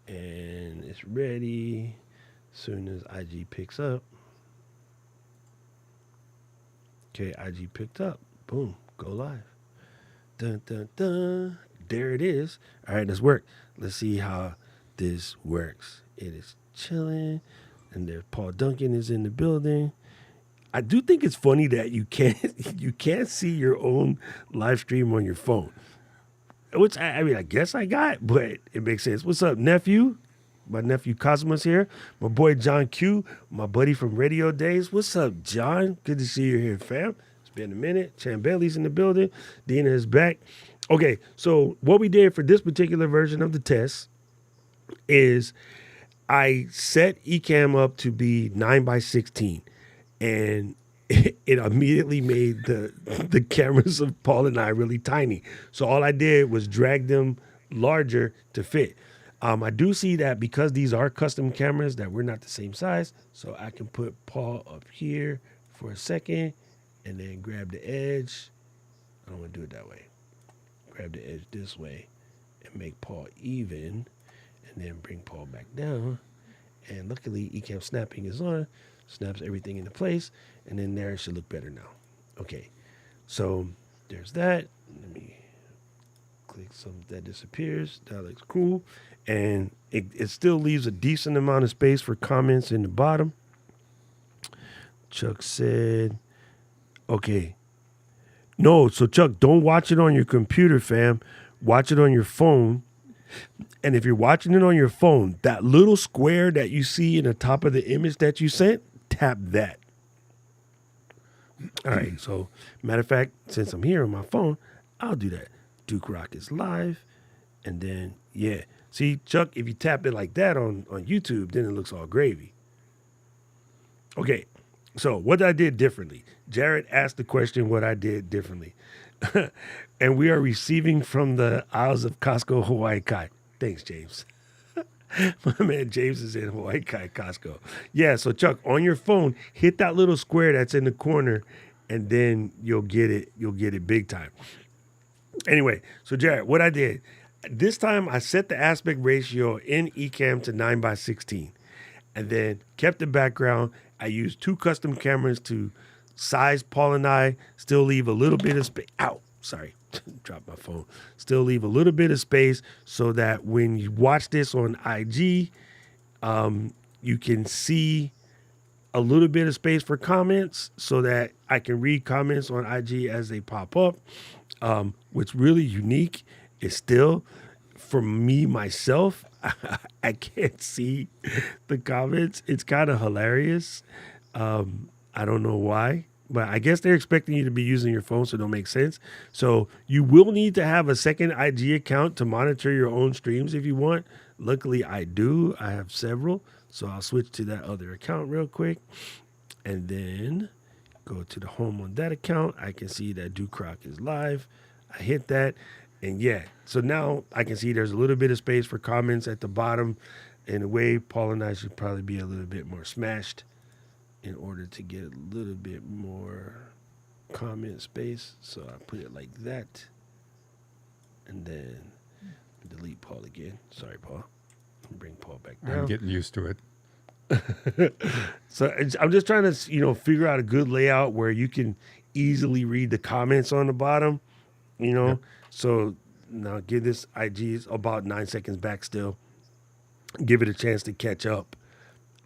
And it's ready. Soon as IG picks up. Okay, IG picked up. Boom, go live. Dun dun dun. There it is. All right, let's work. Let's see how this works. It is chilling, and there Paul Duncan is in the building. I do think it's funny that you can't you can't see your own live stream on your phone. Which I mean I guess I got, but it makes sense. What's up, nephew? My nephew Cosmos here. My boy John Q, my buddy from Radio Days. What's up, John? Good to see you here, fam. It's been a minute. Chambelli's in the building. Dina is back. Okay, so what we did for this particular version of the test is I set Ecamm up to be 9 by 16, and it immediately made the cameras of Paul and I really tiny. So all I did was drag them larger to fit. I do see that because these are custom cameras that we're not the same size, so I can put Paul up here for a second and then grab the edge. I don't want to do it that way. Grab the edge this way and make Paul even, and then bring Paul back down. And luckily, Ecamm snapping is on, snaps everything into place, and then there it should look better now. Okay, so there's that. Let me click some that disappears. That looks cool. And it still leaves a decent amount of space for comments in the bottom. Chuck said, okay. No, so Chuck, don't watch it on your computer, fam. Watch it on your phone. And if you're watching it on your phone, that little square that you see in the top of the image that you sent, tap that. All right, so matter of fact, since I'm here on my phone, I'll do that. Duke Rock is live. And then, yeah. See, Chuck, if you tap it like that on YouTube, then it looks all gravy. Okay, so what I did differently. Jared asked the question what I did differently. And we are receiving from the Isles of Costco, Hawaii Kai. Thanks, James. My man James is in Hawaii Kai Costco. Yeah, so Chuck, on your phone, hit that little square that's in the corner, and then you'll get it. You'll get it big time. Anyway, so Jared, what I did, this time I set the aspect ratio in Ecamm to 9 by 16, and then kept the background. I used two custom cameras to size Paul and I, still leave a little bit of space. Ow, sorry, dropped my phone. Still leave a little bit of space so that when you watch this on IG, you can see a little bit of space for comments so that I can read comments on IG as they pop up. What's really unique is still, for me, myself, I can't see the comments. It's kind of hilarious. I don't know why, but I guess they're expecting you to be using your phone, so it don't make sense. So you will need to have a second IG account to monitor your own streams if you want. Luckily, I do. I have several, so I'll switch to that other account real quick, and then go to the home on that account. I can see that Duke Rock is live. I hit that, and yeah, so now I can see there's a little bit of space for comments at the bottom. In a way, Paul and I should probably be a little bit more smashed in order to get a little bit more comment space. So I put it like that, and then delete Paul again. Sorry, Paul. Bring Paul back down. I'm getting used to it. So I'm just trying to, figure out a good layout where you can easily read the comments on the bottom, Yep. So now give this IG about 9 seconds back still. Give it a chance to catch up,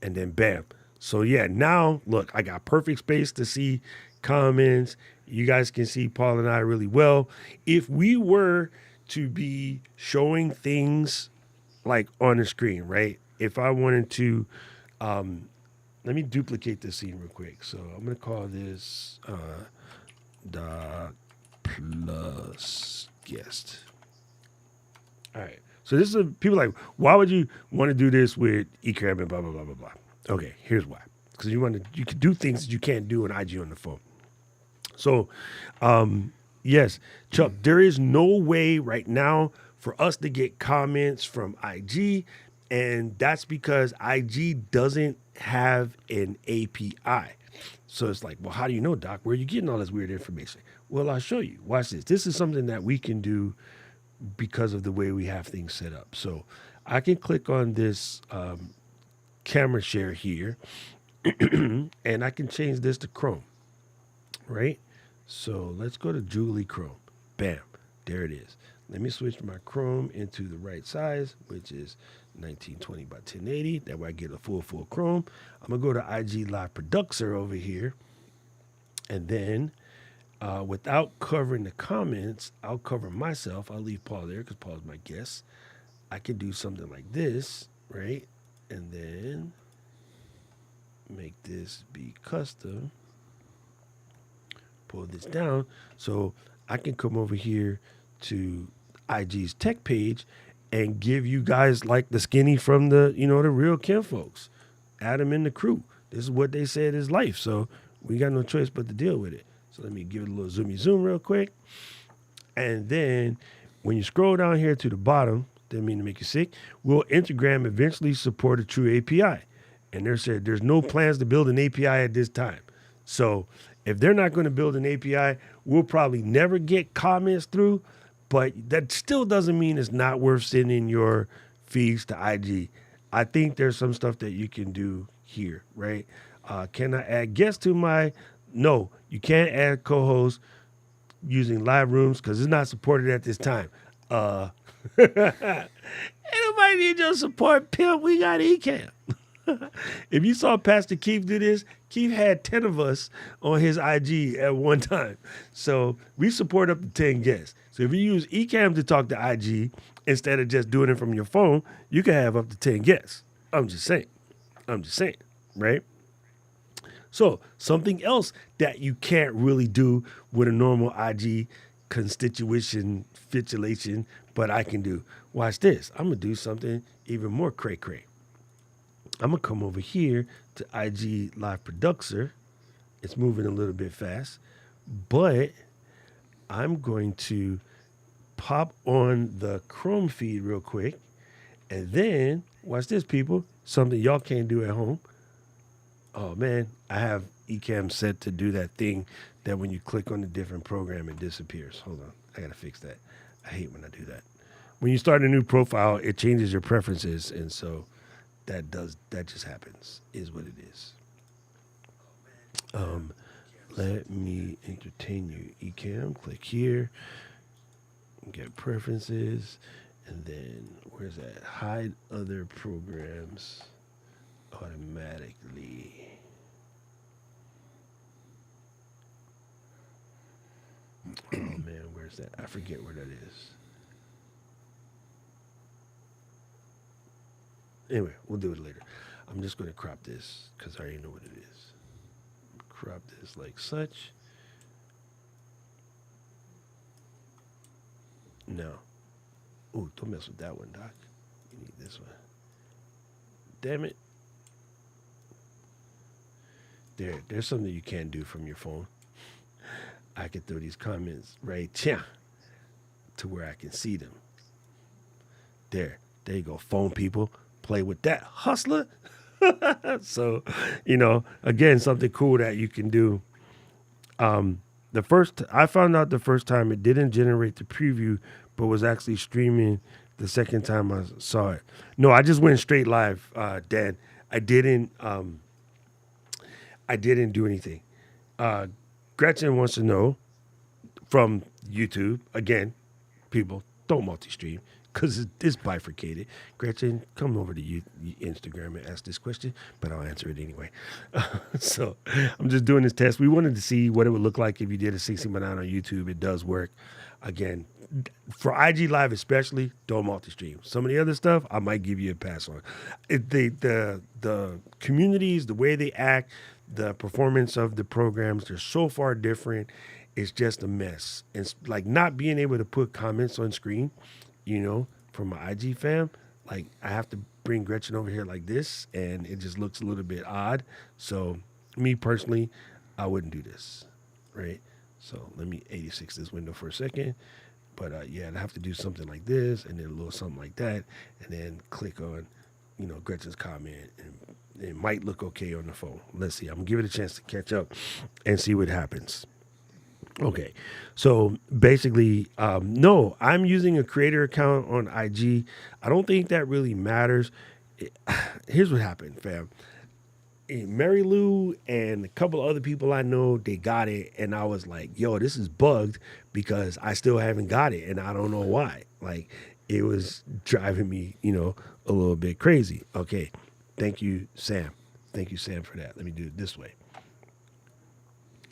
and then bam. So yeah, now look, I got perfect space to see comments. You guys can see Paul and I really well. If we were to be showing things like on the screen, right? If I wanted to, let me duplicate this scene real quick. So I'm gonna call this Doc Plus Guest. All right. So this is people like, why would you want to do this with Ecamm and blah blah blah blah blah? Okay, here's why. Because you can do things that you can't do in IG on the phone. So, yes, Chuck, there is no way right now for us to get comments from IG, and that's because IG doesn't have an API. So it's like, well, how do you know, Doc? Where are you getting all this weird information? Well, I'll show you. Watch this. This is something that we can do because of the way we have things set up. So I can click on this camera share here, and I can change this to Chrome, right? So let's go to Julie Chrome. Bam, there it is. Let me switch my Chrome into the right size, which is 1920 by 1080. That way I get a full Chrome. I'm gonna go to IG Live Producer over here, and then without covering the comments, I'll cover myself. I'll leave Paul there because Paul's my guest. I can do something like this, right? And then make this be custom. Pull this down so I can come over here to IG's tech page and give you guys like the skinny from the the real Kim folks. Add them in the crew. This is what they said is life. So we got no choice but to deal with it. So let me give it a little zoomy zoom real quick. And then when you scroll down here to the bottom, didn't mean to make you sick, will Instagram eventually support a true API? And they said there's no plans to build an API at this time. So if they're not going to build an API, we'll probably never get comments through, but that still doesn't mean it's not worth sending your feeds to IG. I think there's some stuff that you can do here, right? Can I add guests to my? No, you can't add co-hosts using live rooms because it's not supported at this time. Anybody need your support, pimp? We got Ecamm. If you saw Pastor Keith do this, Keith had 10 of us on his IG at one time. So we support up to 10 guests. So if you use Ecamm to talk to IG instead of just doing it from your phone, you can have up to 10 guests. I'm just saying, right? So something else that you can't really do with a normal IG constitution, fitulation, but I can do. Watch this. I'm going to do something even more cray-cray. I'm going to come over here to IG Live Producer. It's moving a little bit fast, but I'm going to pop on the Chrome feed real quick. And then, watch this, people. Something y'all can't do at home. Oh, man, I have Ecamm set to do that thing that when you click on the different program, it disappears. Hold on. I got to fix that. I hate when I do that. When you start a new profile, it changes your preferences, and so that just happens, is what it is. Let me entertain you, Ecamm. Click here, get preferences, and then where's that? Hide other programs automatically. Oh man, where's that? I forget where that is. Anyway, we'll do it later. I'm just going to crop this because I already know what it is. Crop this like such. No. Oh, don't mess with that one, Doc. You need this one. Damn it. There's something you can do from your phone. I can throw these comments right here to where I can see them. There you go, phone people. Play with that, hustler. So, again, something cool that you can do. I found out the first time it didn't generate the preview, but was actually streaming the second time I saw it. No, I just went straight live, Dan. I didn't do anything. Gretchen wants to know from YouTube, again, people, don't multi-stream because it's bifurcated. Gretchen, come over to Instagram and ask this question, but I'll answer it anyway. So I'm just doing this test. We wanted to see what it would look like if you did a 16:9 on YouTube. It does work. Again, for IG Live especially, don't multi-stream. Some of the other stuff, I might give you a pass on. The communities, the way they act, the performance of the programs, they're so far different. It's just a mess. It's like not being able to put comments on screen, from my IG fam. Like I have to bring Gretchen over here like this, and it just looks a little bit odd. So me personally, I wouldn't do this, right? So let me 86 this window for a second. But I'd have to do something like this, and then a little something like that, and then click on, Gretchen's comment, and it might look okay on the phone. Let's see. I'm gonna give it a chance to catch up and see what happens. Okay. So basically, no, I'm using a creator account on IG. I don't think that really matters. It- Here's what happened, fam. Mary Lou and a couple of other people I know, they got it. And I was like, yo, this is bugged because I still haven't got it. And I don't know why. Like, it was driving me, a little bit crazy. Okay. Thank you, Sam. Thank you, Sam, for that. Let me do it this way.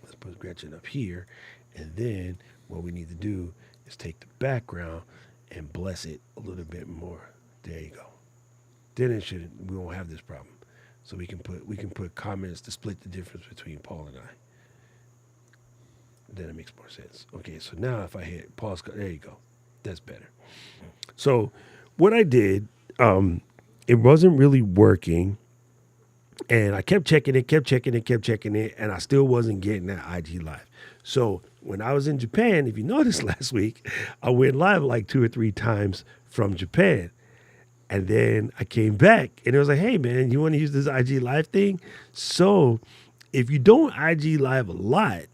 Let's put Gretchen up here. And then what we need to do is take the background and bless it a little bit more. There you go. Then we won't have this problem. So we can put comments to split the difference between Paul and I. Then it makes more sense. Okay, so now if I hit pause, there you go. That's better. So what I did, it wasn't really working. And I kept checking it, kept checking it, and I still wasn't getting that IG live. So when I was in Japan, if you noticed last week, I went live like 2 or 3 times from Japan. And then I came back and it was like, hey man, you want to use this IG live thing? So if you don't IG live a lot,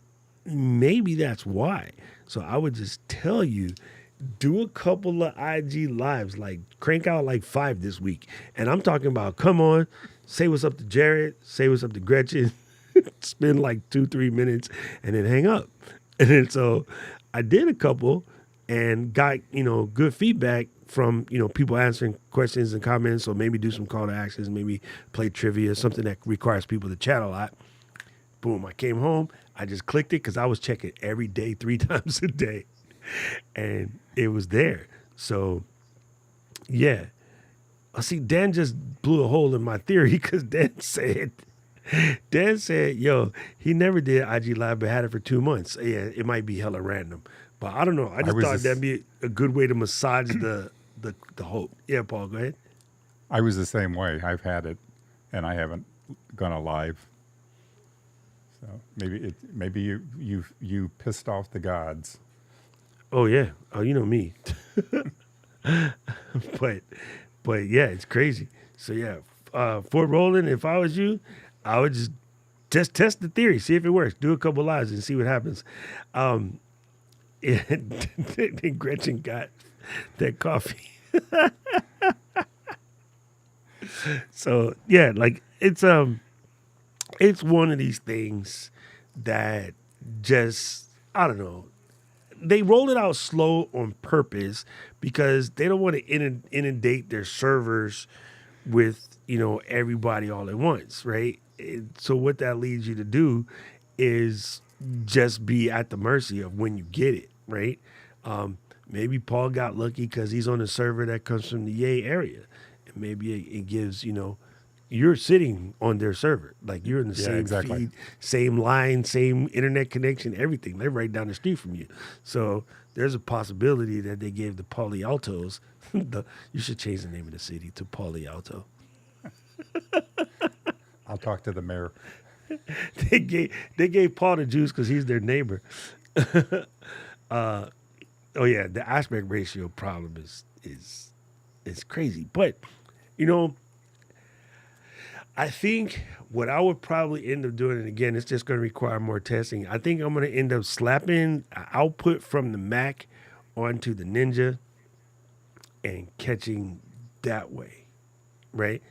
maybe that's why. So I would just tell you, do a couple of IG lives, like crank out like 5 this week. And I'm talking about, come on, say what's up to Jared, say what's up to Gretchen, spend like 2, 3 minutes and then hang up. And then so I did a couple and got, good feedback from, people answering questions and comments. So maybe do some call to actions, maybe play trivia, something that requires people to chat a lot. Boom, I came home. I just clicked it because I was checking every day, 3 times a day. And it was there. So, yeah. I see Dan just blew a hole in my theory because Dan said, yo, he never did IG Live but had it for 2 months. Yeah, it might be hella random. But I don't know. I I just was thought that'd this, be a good way to massage the hope. Yeah, Paul, go ahead. I was the same way. I've had it, and I haven't gone alive. So maybe you pissed off the gods. Oh yeah. Oh, you know me. but but yeah, it's crazy. So yeah, for Roland, if I was you, I would just test the theory, see if it works. Do a couple lives and see what happens. Um, and then Gretchen got that coffee. So yeah, like it's one of these things that just I don't know. They roll it out slow on purpose because they don't want to inundate their servers with everybody all at once, right? So what that leads you to do is just be at the mercy of when you get it, right? Maybe Paul got lucky because he's on a server that comes from the Yay area, and maybe it gives you're sitting on their server, like you're in the Yeah, same exactly. feed, same line, same internet connection, everything. They're right down the street from you, so there's a possibility that they gave the Palo Altos. You should change the name of the city to Palo Alto. I'll talk to the mayor. They gave Paul the juice because he's their neighbor. Oh yeah, the aspect ratio problem is crazy. But you know, I think what I would probably end up doing, and again, it's just going to require more testing. I think I'm going to end up slapping output from the Mac onto the Ninja and catching that way, right?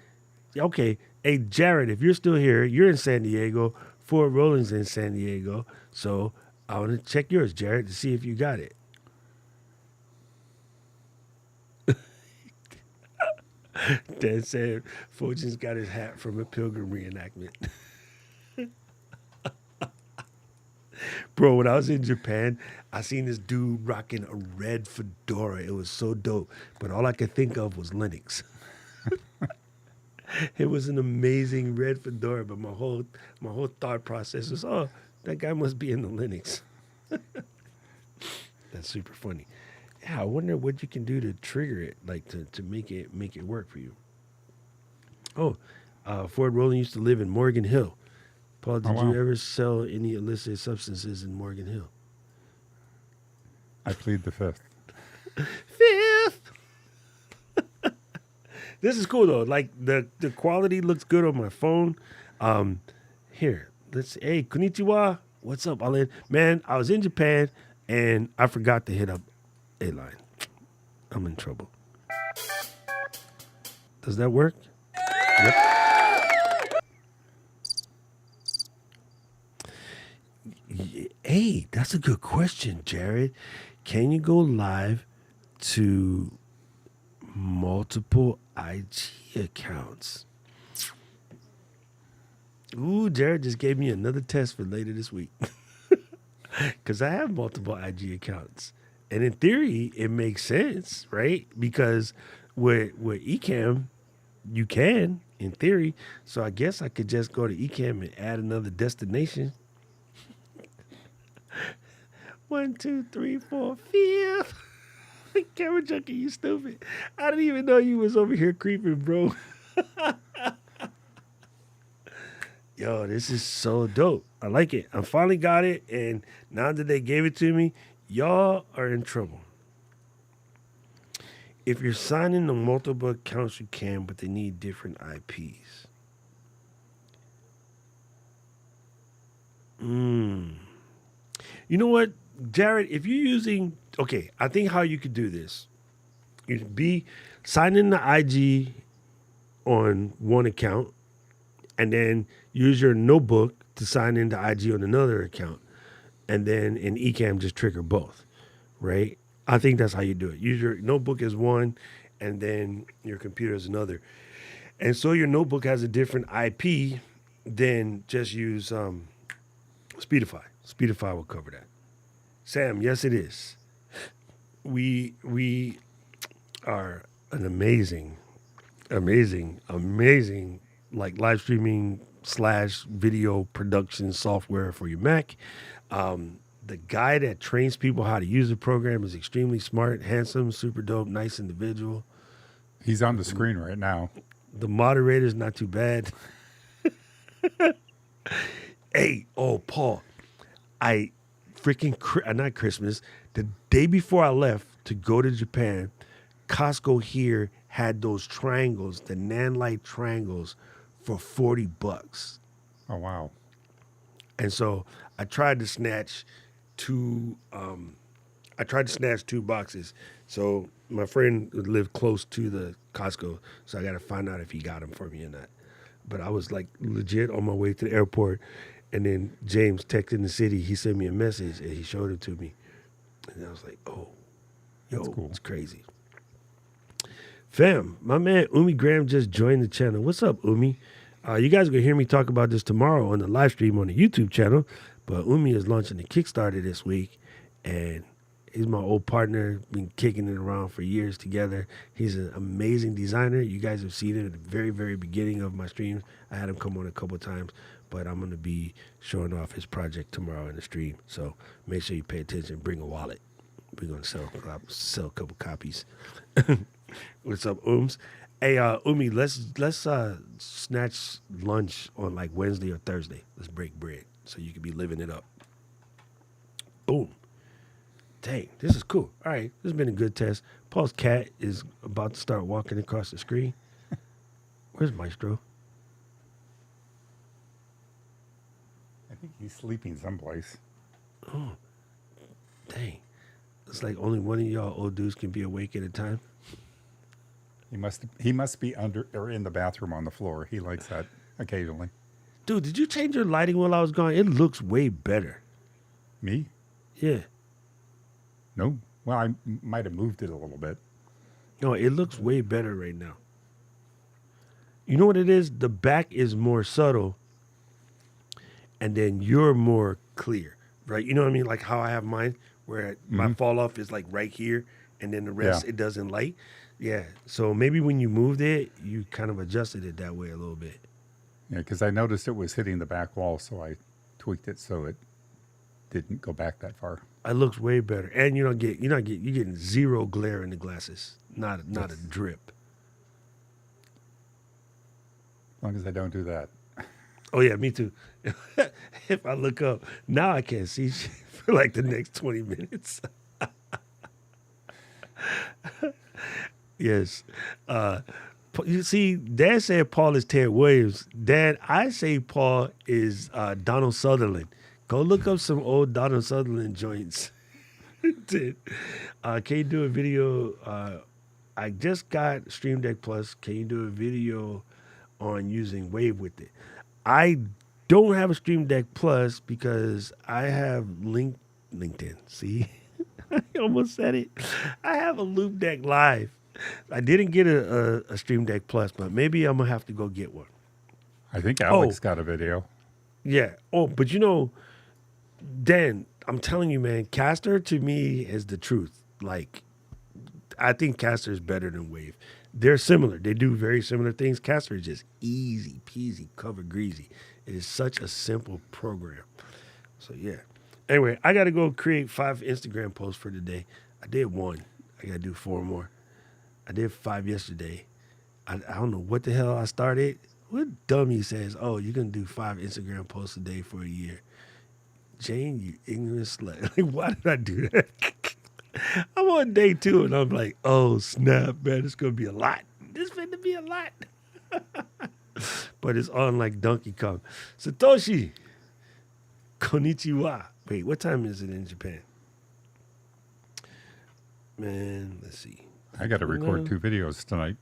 Okay, hey Jared, if you're still here, you're in San Diego. Fort Rollins in San Diego, so I want to check yours, Jared, to see if you got it. Dan said Fortune's got his hat from a pilgrim reenactment. Bro, when I was in Japan, I seen this dude rocking a red fedora. It was so dope. But all I could think of was Linux. It was an amazing red fedora, but my whole thought process was, oh, that guy must be in the Linux. That's super funny. Yeah, I wonder what you can do to trigger it, like to make it work for you. Oh, Ford Roland used to live in Morgan Hill. Paul, Oh did you wow! ever sell any illicit substances in Morgan Hill? I plead the fifth. Fifth. This is cool though. Like the quality looks good on my phone. Here, let's. Hey, konnichiwa. What's up, Alan? Man, I was in Japan and I forgot to hit up A line. I'm in trouble. Does that work? Yep. Hey, that's a good question, Jared. Can you go live to multiple IG accounts? Ooh, Jared just gave me another test for later this week. Because I have multiple IG accounts. And in theory, it makes sense, right? Because with Ecamm, you can, in theory. So I guess I could just go to Ecamm and add another destination. 1, 2, 3, 4, 5. Camera junkie, you stupid. I didn't even know you was over here creeping, bro. Yo, this is so dope. I like it. I finally got it, and now that they gave it to me, y'all are in trouble. If you're signing on multiple accounts, you can, but they need different IPs. You know what, Jared? If you're using, okay, I think how you could do this, you'd be signing the IG on one account, and then use your notebook to sign into IG on another account, and then in Ecamm just trigger both, right? I think that's how you do it. Use your notebook as one, and then your computer as another. And so your notebook has a different IP, then just use Speedify. Speedify will cover that. Sam, yes, it is. We are an amazing like live streaming / video production software for your Mac. The guy that trains people how to use the program is extremely smart, handsome, super dope, nice individual. He's on the screen right now. The moderator's not too bad. Hey, oh, Paul, I freaking, not Christmas, the day before I left to go to Japan, Costco here had those triangles, the nanlite triangles, for $40. Oh, wow. And so I tried to snatch two. I tried to snatch 2 boxes. So my friend lived close to the Costco, so I got to find out if he got them for me or not. But I was like legit on my way to the airport, and then James texted the city. He sent me a message and he showed it to me, and I was like, "Oh, yo, That's cool. It's crazy." Fam, my man Umi Graham just joined the channel. What's up, Umi? You guys are going to hear me talk about this tomorrow on the live stream on the YouTube channel, but Umi is launching a Kickstarter this week, and he's my old partner, been kicking it around for years together. He's an amazing designer. You guys have seen it at the very, very beginning of my streams. I had him come on a couple of times, but I'm going to be showing off his project tomorrow in the stream, so make sure you pay attention. Bring a wallet. We're going to sell a couple copies. What's up, Ooms? Hey, Umi, let's snatch lunch on like Wednesday or Thursday. Let's break bread so you can be living it up. Boom. Dang, this is cool. All right, this has been a good test. Paul's cat is about to start walking across the screen. Where's Maestro? I think he's sleeping someplace. Oh, dang. It's like only one of y'all old dudes can be awake at a time. He must be under or in the bathroom on the floor. He likes that occasionally. Dude, did you change your lighting while I was gone? It looks way better. Me? Yeah. No. Well, I might have moved it a little bit. No, it looks way better right now. You know what it is? The back is more subtle, and then you're more clear, right? You know what I mean? Like how I have mine, where my fall off is like right here, and then the rest it doesn't light. Yeah. So maybe when you moved it, you kind of adjusted it that way a little bit. Yeah, because I noticed it was hitting the back wall, so I tweaked it so it didn't go back that far. It looks way better, and you're getting zero glare in the glasses, not a drip. As long as I don't do that. Oh yeah, me too. If I look up now, I can't see shit for like the next 20 minutes. Yes. You see, Dad said Paul is Ted Williams. Dad, I say Paul is Donald Sutherland Go look up some old Donald Sutherland joints. Can you do a video? I just got Stream Deck Plus. Can you do a video on using Wave with it? I don't have a Stream Deck Plus because I have LinkedIn. See, I almost said it. I have a Loop Deck Live. I didn't get a Stream Deck Plus, but maybe I'm gonna have to go get one. I think Alex got a video. Yeah. Oh, but you know, Dan, I'm telling you, man, Caster to me is the truth. Like, I think Caster is better than Wave. They're similar. They do very similar things. Caster is just easy peasy, cover greasy. It is such a simple program. So yeah. Anyway, I got to go create 5 Instagram posts for today. I did 1. I got to do 4 more. I did 5 yesterday. I don't know what the hell I started. What dummy says, oh, you're going to do 5 Instagram posts a day for a year? Jane, you ignorant slut. Like, why did I do that? I'm on day 2, and I'm like, oh, snap, man. It's going to be a lot. This finna be a lot. But it's on like Donkey Kong. Satoshi, konnichiwa. Wait, what time is it in Japan? Man, let's see. I got to record 2 videos tonight.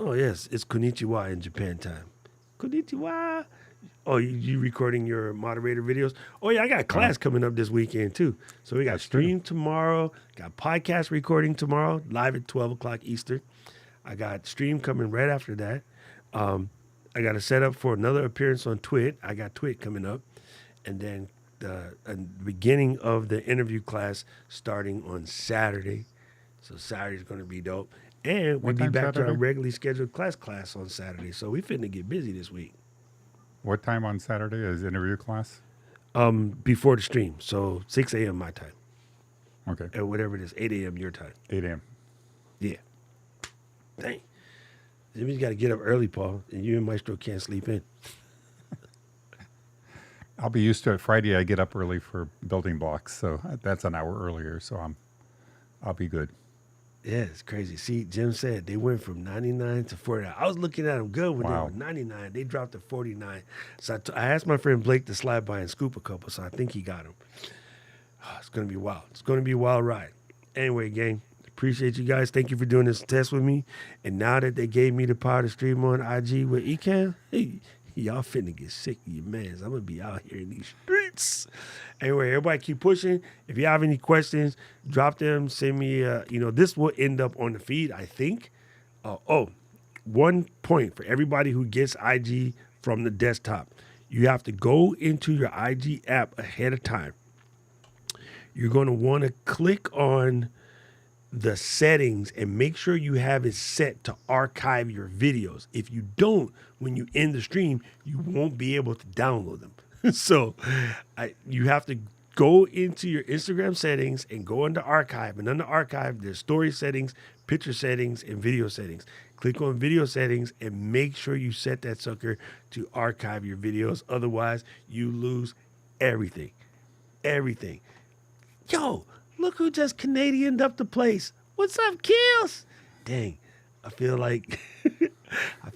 Oh, yes. It's konnichiwa in Japan time. Konnichiwa. Oh, you recording your moderator videos? Oh, yeah, I got class coming up this weekend, too. So we got stream tomorrow, got podcast recording tomorrow, live at 12 o'clock Eastern. I got stream coming right after that. I got to set up for another appearance on Twit. I got Twit coming up. And then the beginning of the interview class starting on Saturday. So Saturday's going to be dope. And we'll be back to our regularly scheduled class on Saturday. So we finna get busy this week. What time on Saturday is interview class? Before the stream. So 6 a.m. my time. Okay. Or whatever it is, 8 a.m. your time. 8 a.m. Yeah. Dang. Jimmy's got to get up early, Paul, and you and Maestro can't sleep in. I'll be used to it. Friday, I get up early for building blocks, so that's an hour earlier, so I'll be good. Yeah, it's crazy. See, Jim said they went from 99 to 49. I was looking at them good when they were 99. They dropped to 49. So I asked my friend Blake to slide by and scoop a couple, so I think he got them. Oh, it's going to be wild. It's going to be a wild ride. Anyway, gang, appreciate you guys. Thank you for doing this test with me. And now that they gave me the power to stream on IG with Ecan, hey, y'all finna get sick of your mans. I'm going to be out here in these streets. Anyway, everybody keep pushing. If you have any questions, drop them. Send me, this will end up on the feed, I think. 1 point for everybody who gets IG from the desktop. You have to go into your IG app ahead of time. You're going to want to click on the settings and make sure you have it set to archive your videos. If you don't, when you end the stream, you won't be able to download them. So you have to go into your Instagram settings and go into archive. And under archive, there's story settings, picture settings, and video settings. Click on video settings and make sure you set that sucker to archive your videos. Otherwise, you lose everything. Everything. Yo, look who just Canadianed up the place. What's up, Keels? Dang, I feel like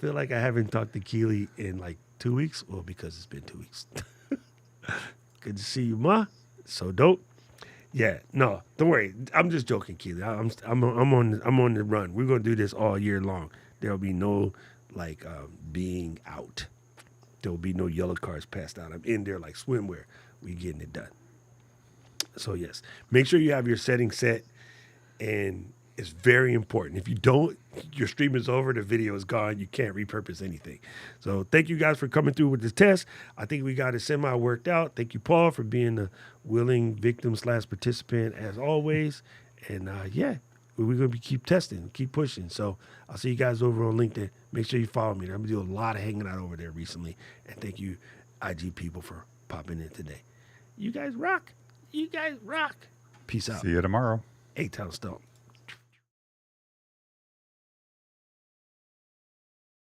I haven't talked to Keely in like 2 weeks. Well, because it's been 2 weeks. Good to see you, Ma. So dope. Yeah, no, don't worry. I'm just joking, Keely. I'm on the run. We're gonna do this all year long. There'll be no being out. There'll be no yellow cards passed out. I'm in there like swimwear. We getting it done. So yes, make sure you have your settings set, and it's very important. If you don't, your stream is over, the video is gone, you can't repurpose anything. So thank you guys for coming through with this test. I think we got it semi worked out. Thank you, Paul, for being a willing victim / participant as always. And we're gonna keep testing, keep pushing. So I'll see you guys over on LinkedIn. Make sure you follow me. I'm gonna do a lot of hanging out over there recently. And thank you, IG people, for popping in today. You guys rock. You guys rock. Peace out. See you tomorrow. A-Town Stomp.